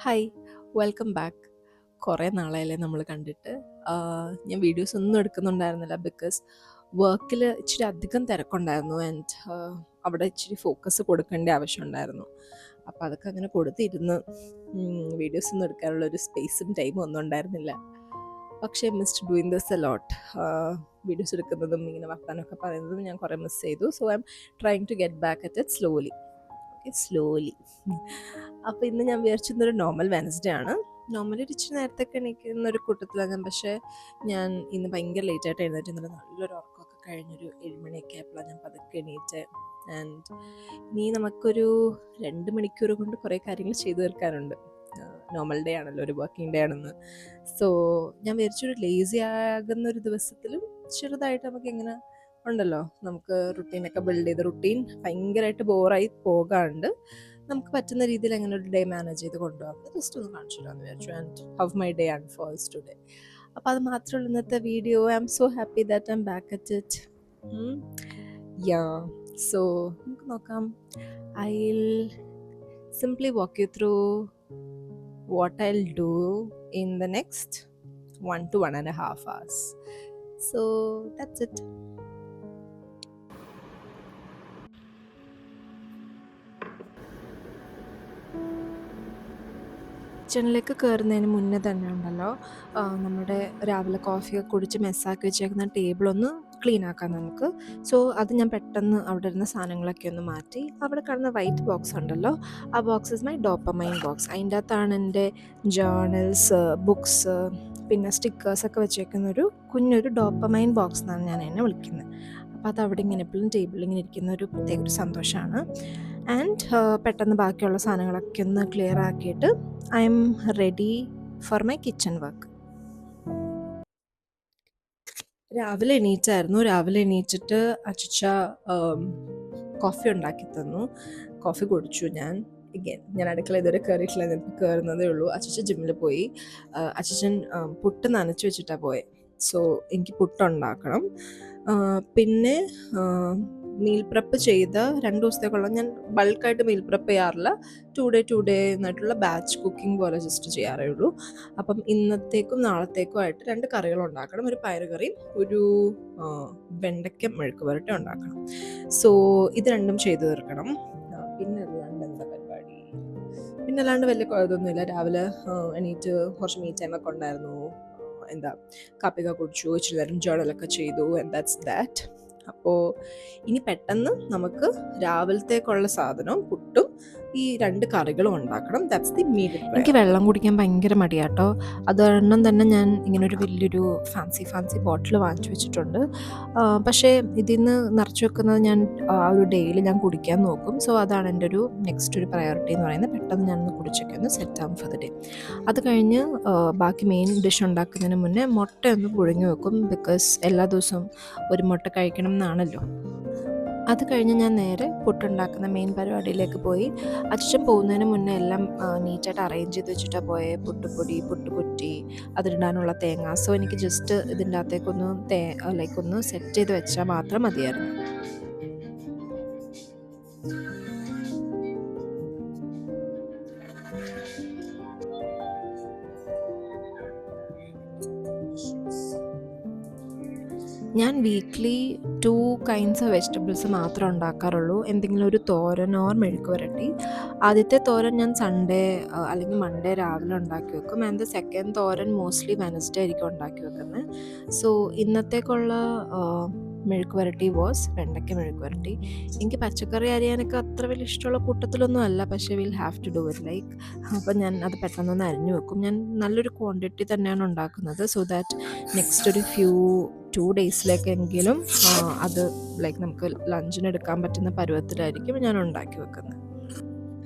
Hi, welcome back. കുറേ നാളായല്ലേ നമ്മൾ കണ്ടിട്ട്. ഞാൻ വീഡിയോസ് ഒന്നും എടുക്കുന്നുണ്ടായിരുന്നില്ല ബിക്കോസ് വർക്കിൽ ഇച്ചിരി അധികം തിരക്കുണ്ടായിരുന്നു ആൻഡ് അവിടെ ഇച്ചിരി ഫോക്കസ് കൊടുക്കേണ്ട ആവശ്യമുണ്ടായിരുന്നു. അപ്പോൾ അതൊക്കെ അങ്ങനെ കൊടുത്തിരുന്ന് വീഡിയോസ് ഒന്നും എടുക്കാനുള്ള ഒരു സ്പേസും ടൈമും ഒന്നും ഉണ്ടായിരുന്നില്ല. പക്ഷേ missed doing this a lot. Videos എടുക്കുന്നതും ഇങ്ങനെ വർത്താനമൊക്കെ പറയുന്നതും ഞാൻ കുറേ മിസ് ചെയ്തു. So I'm trying to get back at it slowly. അപ്പോൾ ഇന്ന് ഞാൻ വിചാരിച്ചിരുന്നൊരു നോർമൽ വെനസ്ഡേ ആണ്. നോർമലി ഒരു ഇച്ചിരി നേരത്തൊക്കെ എണീക്കുന്ന ഒരു കൂട്ടത്തിലാണ്, പക്ഷേ ഞാൻ ഇന്ന് ഭയങ്കര ലേറ്റായിട്ട് എഴുന്നേറ്റ്. ഇന്നലെ നല്ലൊരു ഉറക്കമൊക്കെ കഴിഞ്ഞൊരു 7 മണിയൊക്കെ ആയപ്പോഴാണ് ഞാൻ പതുക്കെ എണീറ്റ്. ആൻഡ് ഇനി നമുക്കൊരു 2 മണിക്കൂർ കൊണ്ട് കുറേ കാര്യങ്ങൾ ചെയ്തു തീർക്കാനുണ്ട്. നോർമൽ ഡേ ആണല്ലോ, ഒരു വർക്കിംഗ് ഡേ ആണെന്ന്. സോ ഞാൻ വിചാരിച്ചൊരു ലേസി ആകുന്ന ഒരു ദിവസത്തിലും ചെറുതായിട്ട് നമുക്ക് എങ്ങനെ ഉണ്ടല്ലോ, നമുക്ക് റുട്ടീനൊക്കെ ബിൽഡ് ചെയ്ത് റുട്ടീൻ ഭയങ്കരമായിട്ട് ബോറായി പോകാണ്ട് നമുക്ക് പറ്റുന്ന രീതിയിൽ എങ്ങനെ ഒരു ഡേ മാനേജ് ചെയ്ത് കൊണ്ടുപോകാം ജസ്റ്റ് ഒന്ന് കാണിച്ചു തരാമെന്ന് വിചാരിച്ചു. And how my day unfolds today. അപ്പോൾ അത് മാത്രമല്ല ഇന്നത്തെ video. I am so happy that I'm back at it. So നമുക്ക് നോക്കാം. I'll simply walk you through what I'll do in the next 1 to 1.5 hours. So that's it. കിച്ചണിലേക്ക് കയറുന്നതിന് മുന്നേ തന്നെ ഉണ്ടല്ലോ, നമ്മുടെ രാവിലെ കോഫിയൊക്കെ കുടിച്ച് മെസ്സാക്കി വെച്ചേക്കുന്ന ടേബിളൊന്ന് ക്ലീൻ ആക്കാം നമുക്ക്. സോ അത് ഞാൻ പെട്ടെന്ന് അവിടെ ഇരുന്ന സാധനങ്ങളൊക്കെ ഒന്ന് മാറ്റി അവിടെ കാണുന്ന വൈറ്റ് ബോക്സ് ഉണ്ടല്ലോ, ആ box is my dopamine box. അതിൻ്റെ അകത്താണ് എൻ്റെ ജേർണൽസ്, ബുക്സ്, പിന്നെ സ്റ്റിക്കേഴ്സൊക്കെ വെച്ചേക്കുന്നൊരു കുഞ്ഞൊരു ഡോപ്പമൈൻ ബോക്സ് എന്നാണ് ഞാൻ എന്നെ വിളിക്കുന്നത്. അപ്പോൾ അത് അവിടെ ഇങ്ങനെ എപ്പോഴും ടേബിളിൽ ഇങ്ങനെ ഇരിക്കുന്ന ഒരു പ്രത്യേക ഒരു സന്തോഷമാണ്. ആൻഡ് പെട്ടെന്ന് ബാക്കിയുള്ള സാധനങ്ങളൊക്കെ ഒന്ന് ക്ലിയർ ആക്കിയിട്ട് I am ready for my kitchen work. രാവിലെ എണീറ്റിട്ട് അച്ചച്ച കോഫി ഉണ്ടാക്കി തന്നു. കോഫി കുടിച്ചു. ഞാൻ അടുക്കള ഇതുവരെ കയറിയിട്ടില്ല, ഞാൻ കയറുന്നതേ ഉള്ളൂ. അച്ചച്ച ജിമ്മിൽ പോയി. അച്ചച്ചൻ പുട്ട് നനച്ച് വെച്ചിട്ടാണ് പോയത്. സോ എനിക്ക് പുട്ടുണ്ടാക്കണം. പിന്നെ മീൽ പ്രപ്പ് ചെയ്ത് 2 ദിവസത്തേക്കുള്ള ഞാൻ ബൾക്കായിട്ട് മീൽ പ്രപ്പ് ചെയ്യാറില്ല. 2 ഡേ എന്നായിട്ടുള്ള ബാച്ച് കുക്കിംഗ് പോലെ ജസ്റ്റ് ചെയ്യാറേ ഉള്ളൂ. അപ്പം ഇന്നത്തേക്കും നാളത്തേക്കും ആയിട്ട് 2 കറികൾ ഉണ്ടാക്കണം. ഒരു പയറ് കറിയും ഒരു വെണ്ടയ്ക്ക മെഴുക്ക് പുരട്ടി ഉണ്ടാക്കണം. സോ ഇത് രണ്ടും ചെയ്തു തീർക്കണം. പിന്നെ അല്ലാണ്ട് എന്താ പരിപാടി? പിന്നെ അല്ലാണ്ട് വലിയ ഇതൊന്നുമില്ല. രാവിലെ എണീറ്റ് കുറച്ച് മീ ടൈമൊക്കെ ഉണ്ടായിരുന്നു. കാപ്പിയൊക്കെ കുടിച്ചു, ഇച്ചിരി നേരം ജേർണലൊക്കെ ചെയ്തു. And that's that. അപ്പോൾ ഇനി പെട്ടെന്ന് നമുക്ക് രാവിലത്തേക്കുള്ള സാധനവും പുട്ടും ഈ 2 കറികളും ഉണ്ടാക്കണം. That's the meal. എനിക്ക് വെള്ളം കുടിക്കാൻ ഭയങ്കര മടിയാട്ടോ. അത് കാരണം തന്നെ ഞാൻ ഇങ്ങനെ ഒരു വലിയൊരു ഫാൻസി ബോട്ടിൽ വാങ്ങിച്ചു വെച്ചിട്ടുണ്ട്. പക്ഷേ ഇതിൽ നിന്ന് നിറച്ച് വെക്കുന്നത് ഞാൻ ആ ഒരു ഡേയിൽ ഞാൻ കുടിക്കാൻ നോക്കും. സോ അതാണ് എൻ്റെ ഒരു നെക്സ്റ്റ് ഒരു പ്രയോറിറ്റി എന്ന് പറയുന്നത്. പെട്ടെന്ന് ഞാനൊന്ന് കുടിച്ചൊക്കെ ഒന്ന് സെറ്റ് ആകും ഫോർ ദ ഡേ. അത് കഴിഞ്ഞ് ബാക്കി മെയിൻ ഡിഷ് ഉണ്ടാക്കുന്നതിന് മുന്നേ മുട്ടയൊന്ന് പുഴുങ്ങി വെക്കും. ബിക്കോസ് എല്ലാ ദിവസവും ഒരു മുട്ട കഴിക്കണം എന്നാണല്ലോ. അത് കഴിഞ്ഞ് ഞാൻ നേരെ പുട്ടുണ്ടാക്കുന്ന മെയിൻ പരിപാടിയിലേക്ക് പോയി. അച്ഛൻ പോകുന്നതിന് മുന്നേ എല്ലാം നീറ്റായിട്ട് അറേഞ്ച് ചെയ്ത് വെച്ചിട്ടാണ് പോയത്. പുട്ടുപൊടി, പുട്ടുകുറ്റി, അതിലിടാനുള്ള തേങ്ങ. സോ എനിക്ക് ജസ്റ്റ് ഇതിൻ്റെ അകത്തേക്കൊന്ന് ഒന്ന് സെറ്റ് ചെയ്ത് വെച്ചാൽ മാത്രം മതിയായിരുന്നു. ഞാൻ വീക്ക്ലി 2 കൈൻഡ്സ് ഓഫ് വെജിറ്റബിൾസ് മാത്രമേ ഉണ്ടാക്കാറുള്ളൂ. എന്തെങ്കിലും ഒരു തോരൻ ഓർ മെഴുക്ക് പുരട്ടി. ആദ്യത്തെ തോരൻ ഞാൻ സൺഡേ അല്ലെങ്കിൽ മൺഡേ രാവിലെ ഉണ്ടാക്കി വെക്കും. And the second thoran mostly Wednesday ആയിരിക്കും ഉണ്ടാക്കി വെക്കുന്നത്. സോ ഇന്നത്തേക്കുള്ള മെഴുക്ക് പുരട്ടി വെണ്ടയ്ക്ക മെഴുക്ക് പുരട്ടി. എനിക്ക് പച്ചക്കറി അരിയാനൊക്കെ അത്ര വലിയ ഇഷ്ടമുള്ള കൂട്ടത്തിലൊന്നും അല്ല, പക്ഷേ will have to do it. അപ്പം ഞാൻ അത് പെട്ടെന്നൊന്ന് അരിഞ്ഞു വെക്കും. ഞാൻ നല്ലൊരു ക്വാണ്ടിറ്റി തന്നെയാണ് ഉണ്ടാക്കുന്നത്. സോ ദാറ്റ് നെക്സ്റ്റ് ഒരു 2 ഡേയ്സിലേക്കെങ്കിലും അത് നമുക്ക് ലഞ്ചിന് എടുക്കാൻ പറ്റുന്ന പരുവത്തിലായിരിക്കും ഞാൻ ഉണ്ടാക്കി വെക്കുന്നത്.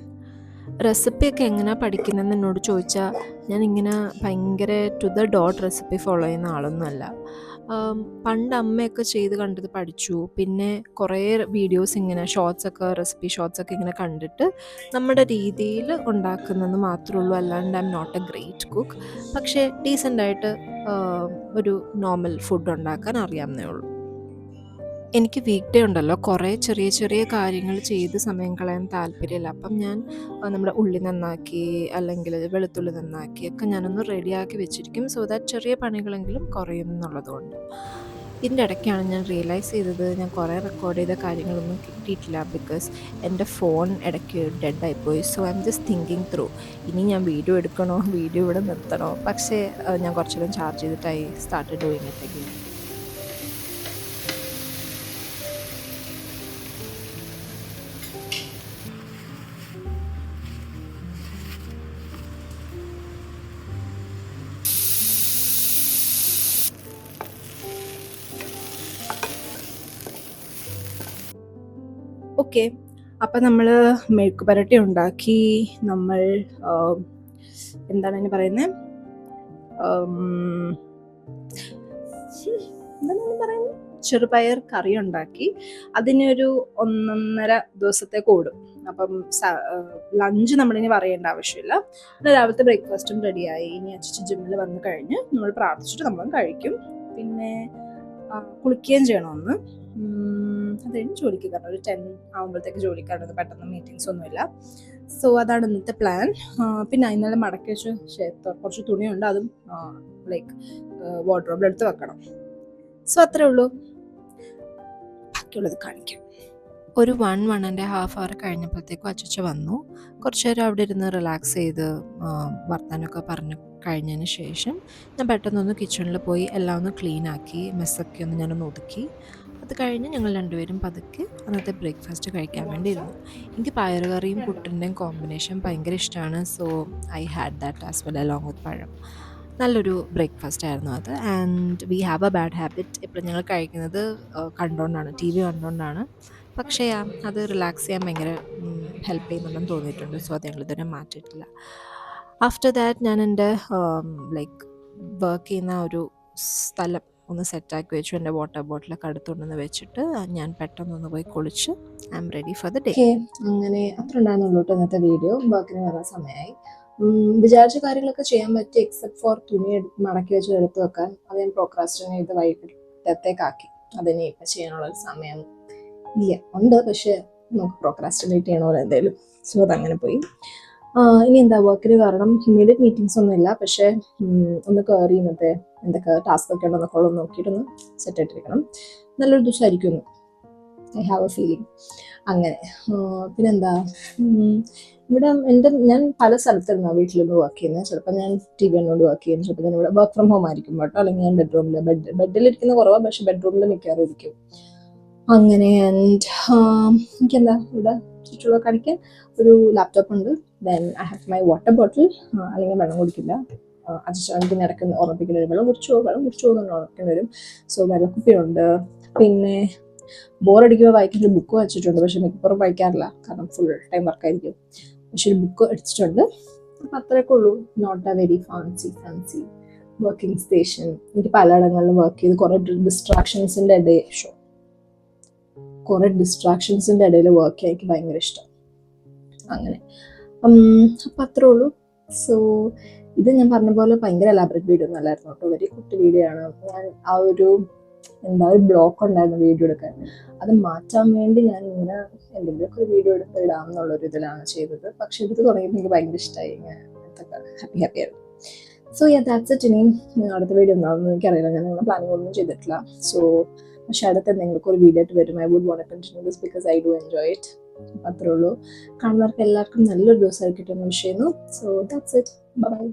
റെസിപ്പിയൊക്കെ എങ്ങനെയാണ് പഠിക്കുന്നതെന്ന് എന്നോട് ചോദിച്ചാൽ ഞാനിങ്ങനെ ഭയങ്കര to the dot recipe follow ചെയ്യുന്ന ആളൊന്നുമല്ല. പണ്ട് അമ്മയൊക്കെ ചെയ്ത് കണ്ടത് പഠിച്ചു. പിന്നെ കുറേ വീഡിയോസ് ഇങ്ങനെ റെസിപ്പി ഷോർട്സൊക്കെ ഇങ്ങനെ കണ്ടിട്ട് നമ്മുടെ രീതിയിൽ ഉണ്ടാക്കുന്നതെന്ന് മാത്രമേ ഉള്ളൂ. അല്ലാണ്ട് I'm not a great cook. പക്ഷേ ഡീസൻ്റായിട്ട് ഒരു നോർമൽ ഫുഡ് ഉണ്ടാക്കാൻ അറിയാവുന്നേ ഉള്ളൂ. എനിക്ക് വീക്ക് ഡേ ഉണ്ടല്ലോ കുറേ ചെറിയ ചെറിയ കാര്യങ്ങൾ ചെയ്ത് സമയം കളയാൻ താല്പര്യമില്ല. അപ്പം ഞാൻ നമ്മുടെ ഉള്ളി നന്നാക്കി അല്ലെങ്കിൽ വെളുത്തുള്ളി നന്നാക്കി ഒക്കെ ഞാനൊന്ന് റെഡിയാക്കി വെച്ചിരിക്കും. സോ ദാറ്റ് ചെറിയ പണികളെങ്കിലും കുറയും എന്നുള്ളതുകൊണ്ട്. ഇതിൻ്റെ ഇടയ്ക്കാണ് ഞാൻ റിയലൈസ് ചെയ്തത് ഞാൻ കുറേ റെക്കോർഡ് ചെയ്ത കാര്യങ്ങളൊന്നും കിട്ടിയിട്ടില്ല. ബിക്കോസ് എൻ്റെ ഫോൺ ഇടയ്ക്ക് ഡെഡായിപ്പോയി. So I'm just thinking through ഇനി ഞാൻ വീഡിയോ എടുക്കണോ, വീഡിയോ ഇവിടെ നിർത്തണോ. പക്ഷേ ഞാൻ കുറച്ചേരം ചാർജ് ചെയ്തിട്ടായി start doing it again. Okay, അപ്പം നമ്മൾ മെഴുക്ക് പുരട്ടി ഉണ്ടാക്കി. നമ്മൾ എന്താണ് അതിന് പറയുന്നത്, എന്താണ് പറയുന്നത്, ചെറുപയർ കറി ഉണ്ടാക്കി. അതിനൊരു 1.5 ദിവസത്തേക്ക് ഓടും. അപ്പം ലഞ്ച് നമ്മളിനി പറയേണ്ട ആവശ്യമില്ല. പിന്നെ രാവിലത്തെ ബ്രേക്ക്ഫാസ്റ്റും റെഡിയായി. ഇനി അച്ഛൻ ജിമ്മിൽ വന്നു കഴിഞ്ഞ് നമ്മൾ പ്രാർത്ഥിച്ചിട്ട് നമ്മൾ കഴിക്കും. പിന്നെ കുളിക്കുകയും ചെയ്യണമെന്ന്. അത് കഴിഞ്ഞ് ജോലിക്ക് കയറണം. ഒരു 10 ആകുമ്പോഴത്തേക്ക് ജോലിക്കാരുണ്ട്. പെട്ടെന്ന് മീറ്റിങ്സ് ഒന്നുമില്ല. സോ അതാണ് ഇന്നത്തെ പ്ലാൻ. പിന്നെ ഇന്നലെ മടക്കി വെച്ച് കുറച്ച് തുണിയുണ്ട്, അതും ലൈക്ക് വാർഡ്രോബിലെടുത്ത് വെക്കണം. സോ അത്രേ ഉള്ളൂ. ബാക്കിയുള്ളത് കാണിക്കാം. ഒരു 1.5 hour കഴിഞ്ഞപ്പോഴത്തേക്കും അച്ചച്ച വന്നു. കുറച്ച് നേരം അവിടെ ഇരുന്ന് റിലാക്സ് ചെയ്ത് വർത്താനമൊക്കെ പറഞ്ഞ് കഴിഞ്ഞതിന് ശേഷം ഞാൻ പെട്ടെന്നൊന്ന് കിച്ചണിൽ പോയി എല്ലാം ഒന്ന് ക്ലീൻ ആക്കി, മെസ്സൊക്കെ ഒന്ന് ഞാനൊന്ന് ഒതുക്കി. അത് കഴിഞ്ഞ് ഞങ്ങൾ രണ്ടുപേരും പതുക്കെ അന്നത്തെ ബ്രേക്ക്ഫാസ്റ്റ് കഴിക്കാൻ വേണ്ടി ഇരുന്നു. എനിക്ക് പയറുകറിയും പുട്ടിൻ്റെയും കോമ്പിനേഷൻ ഭയങ്കര ഇഷ്ടമാണ്. So I had that as well along with പഴം. നല്ലൊരു ബ്രേക്ക്ഫാസ്റ്റ് ആയിരുന്നു അത്. And we have A bad habit. ഇപ്പോൾ ഞങ്ങൾ കഴിക്കുന്നത് കണ്ടുകൊണ്ടാണ്, TV കണ്ടുകൊണ്ടാണ്. പക്ഷേ അത് റിലാക്സ് ചെയ്യാൻ ഭയങ്കര ഹെൽപ്പ് ചെയ്യുന്നുണ്ടെന്ന് തോന്നിയിട്ടുണ്ട്. സോ അത് ഞങ്ങളിതുവരെ മാറ്റിയിട്ടില്ല. ആഫ്റ്റർ ദാറ്റ് ഞാൻ എൻ്റെ ലൈക്ക് വർക്ക് ചെയ്യുന്ന ഒരു സ്ഥലം ഒന്ന് സെറ്റാക്കി വെച്ചു. എൻ്റെ വാട്ടർ ബോട്ടിലൊക്കെ അടുത്തുകൊണ്ടൊന്ന് വെച്ചിട്ട് ഞാൻ പെട്ടെന്നൊന്ന് പോയി കുളിച്ച് I am ready for the day. അങ്ങനെ അത്ര ഉണ്ടായിരുന്നുള്ളൂ കേട്ടോ ഇന്നത്തെ വീഡിയോ. വർക്കിന് വരാൻ സമയമായി. വിചാരിച്ച കാര്യങ്ങളൊക്കെ ചെയ്യാൻ പറ്റി, എക്സെപ്റ്റ് ഫോർ തുണി മടക്കി വെച്ച് എടുത്ത് വെക്കാൻ. അത് ഞാൻ പ്രോക്രാസ്റ്റിനേറ്റ് ചെയ്ത് വൈകിട്ടത്തേക്കാക്കി. അതിനെ ഇപ്പം ചെയ്യാനുള്ള സമയം ഇല്ല, ഉണ്ട്, പക്ഷെ നമുക്ക് പ്രോക്രാസ്റ്റിനേറ്റ് ചെയ്യണമല്ലോ എന്തായാലും. സോ അതങ്ങനെ പോയി. ഇനി എന്താ, വർക്കിന് കാരണം ഇമ്മീഡിയറ്റ് മീറ്റിംഗ്സ് ഒന്നും ഇല്ല. പക്ഷേ ഒന്ന് കയറി ഇന്നത്തെ എന്തൊക്കെ ടാസ്ക് ഒക്കെ ഉണ്ടെന്നൊക്കെ ഉള്ളത് നോക്കിയിട്ടൊന്ന് സെറ്റ് ആയിട്ടിരിക്കണം. നല്ലൊരു ദിവസമായിരിക്കും. I have a feeling. അങ്ങനെ പിന്നെന്താ, ഇവിടെ ഞാൻ പല സ്ഥലത്തിരുന്നാണ് വീട്ടിൽ നിന്ന് വർക്ക് ചെയ്യുന്നത്. ചിലപ്പോൾ ഞാൻ TV കണ്ടുകൊണ്ട് വർക്ക് ചെയ്യുന്നത്, ചിലപ്പോൾ ഞാൻ ഇവിടെ വർക്ക് ഫ്രം ഹോം ആയിരിക്കും കേട്ടോ. അല്ലെങ്കിൽ ഞാൻ ബെഡിലിരിക്കുന്ന കുറവാണ്, പക്ഷെ ബെഡ്റൂമിൽ മിക്കവാറും ഇരിക്കും. അങ്ങനെ. ആൻഡ് എനിക്കെന്താ ഇവിടെ ചുറ്റുള്ള കാണിക്കാൻ ഒരു ലാപ്ടോപ്പ് ഉണ്ട്. Then I have my water bottle. അല്ലെങ്കിൽ വെള്ളം കുടിക്കില്ല, അച്ഛൻ ഇടയ്ക്ക് ഉറപ്പിക്കുന്ന വെള്ളം കുടിച്ചു എന്ന് ഉറപ്പിക്കുന്ന വരും. സോ വെള്ളക്കുപ്പിയുണ്ട്. പിന്നെ ബോറടിക്കുമ്പോൾ വായിക്കാൻ ഒരു ബുക്ക് വെച്ചിട്ടുണ്ട്. പക്ഷെ മിക്കപ്പുറം വായിക്കാറില്ല, കാരണം ഫുൾ ടൈം വർക്കായിരിക്കും. പക്ഷെ ഒരു ബുക്ക് എടുത്തിട്ടുണ്ട്. അപ്പം അത്രയൊക്കെ ഉള്ളൂ. Not a very fancy working station. എനിക്ക് പലയിടങ്ങളിലും വർക്ക് ചെയ്ത് കുറേ ഡിസ്ട്രാക്ഷൻസിൻ്റെ ഇടയിൽ വർക്ക് ചെയ്യാൻ എനിക്ക് ഭയങ്കര ഇഷ്ടം. അങ്ങനെ അപ്പം അത്രേ ഉള്ളൂ. സോ ഇത് ഞാൻ പറഞ്ഞ പോലെ ഭയങ്കര എലാബറേറ്റ് വീഡിയോ ഒന്നും അല്ലായിരുന്നു കേട്ടോ. വെരി കുട്ടി വീഡിയോ ആണ്. ഞാൻ ഒരു ബ്ലോക്ക് ഉണ്ടായിരുന്നു വീഡിയോ എടുക്കാൻ. അത് മാറ്റാൻ വേണ്ടി ഞാൻ ഇങ്ങനെ എന്തെങ്കിലുമൊക്കെ ഒരു വീഡിയോ എടുത്ത് ഇടാം എന്നുള്ളൊരു ഇതിലാണ് ചെയ്തത്. പക്ഷെ ഇത് തുടങ്ങിയപ്പോൾ എനിക്ക് ഭയങ്കര ഇഷ്ടമായി. ഞാൻ ഹാപ്പിയായിരുന്നു. So that's it. ഇനിയും അടുത്ത വീഡിയോ ഉണ്ടാവുമെന്ന് എനിക്കറിയില്ല. ഞാൻ നിങ്ങളുടെ പ്ലാനിങ് ഒന്നും ചെയ്തിട്ടില്ല. സോ പക്ഷെ അടുത്ത് എന്തെങ്കിലും ഒരു വീഡിയോ ആയിട്ട് വരും. I would want to continue this because I do enjoy it. അത്രേ ഉള്ളൂ. കാണുന്നവർക്ക് എല്ലാവർക്കും നല്ലൊരു ദിവസമായിരിക്കട്ടെ എന്ന് വിഷ് ചെയ്യുന്നു. So that's it. ബൈ.